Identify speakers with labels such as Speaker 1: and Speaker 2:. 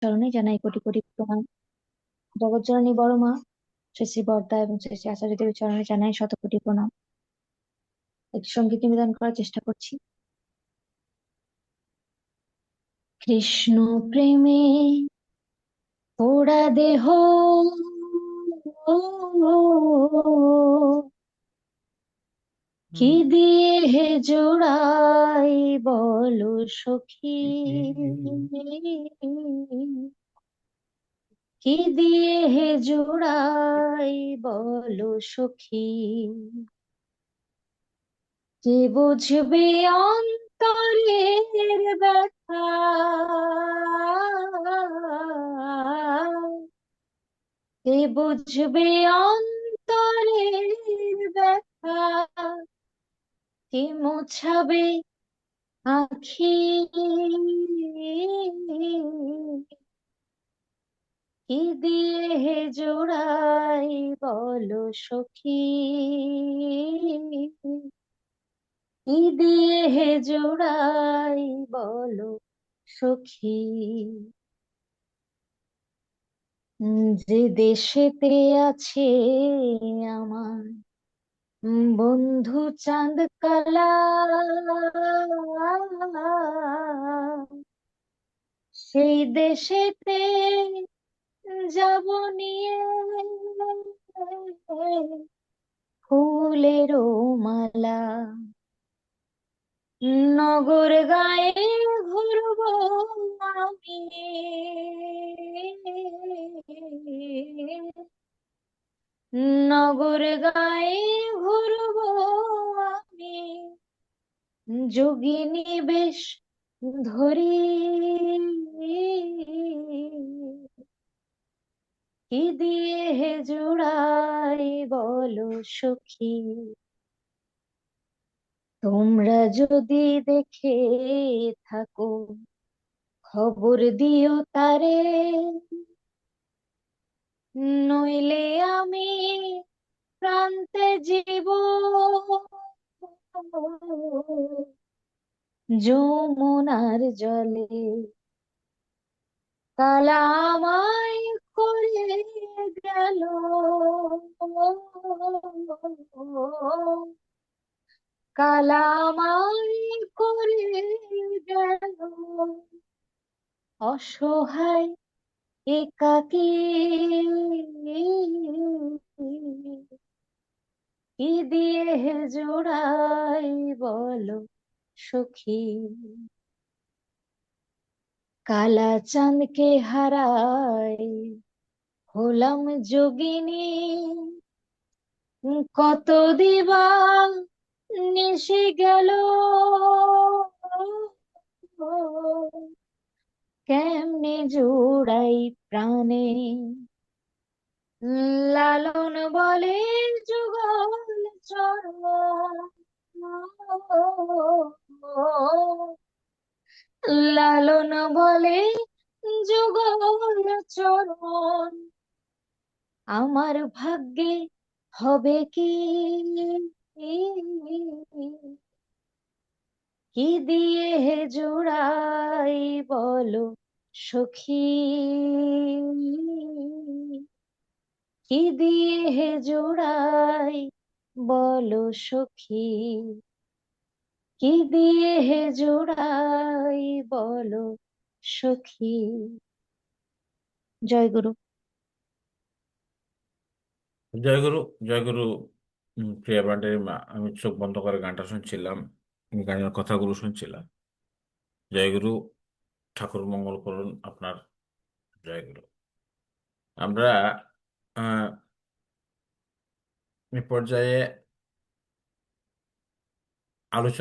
Speaker 1: চরণে জানাই কোটি কোটি প্রণাম। জগৎজননী বড় মা শ্রী শ্রী বরদা এবং শ্রী শ্রী আচার্য দেবের চরণে জানাই শত কোটি প্রণাম। একটি সঙ্গীত নিবেদন করার চেষ্টা করছি। কৃষ্ণ প্রেমে পোড়া দেহ, কি দিয়ে হে জোড়াই বলো সখী, কি দিয়ে হে জোড়াই বলো সখী। কে বুঝবে অন্তরের ব্যথা, কে বুঝবে অন্তরের ব্যথা, কে মোছাবে আখি, কি দিয়ে হে জোড়াই বলো সখী, কি দিয়ে হে জোড়াই বলো সখী। যে দেশেতে আছে আমার বন্ধু চাঁদ কালা, সেই দেশেতে যাব নিয়ে ফুলেরও মালা, নগর গায়ে ঘুরবো আমি, নগর গায়ে ঘুরবো আমি, যোগিনী বেশ ধরি, কি দিয়ে হে জোড়াই বলো সখী। তোমরা যদি দেখে থাকো খবর দিও তারে, নইলে আমি প্রান্তে জীব যমুনার জলে, কালা আমায় করে গেল, কালা আমায় করে গেল, অসহায় একাকী, কি দিয়ে হে জোড়াই বলো সখী। কালা চাঁদকে হারাই হলাম যোগিনী, কত দিবা নিশি গেল, কেমনে জোড়াই প্রাণে, লালন বলে যুগল চরণ, লালন বলে যুগল চরণ, আমার ভাগ্যে হবে কি, কি দিয়ে হে জোড়াই বলো সখী, কি দিয়ে হে জোড়াই বলো সখী, কি দিয়ে হে জোড়াই বলো সখী। জয় গুরু।
Speaker 2: জয়গুরু। জয়গুরু। প্রিয়া ব্যান্ডের আমি চোখ বন্ধ করে গানটা শুনছিলাম, গানের কথাগুলো শুনছিলাম। জয়গুরু। ঠাকুর মঙ্গল করুন আপনার। জয়গুরু। আমরা আহ, এই পর্যায়ে আলোচনা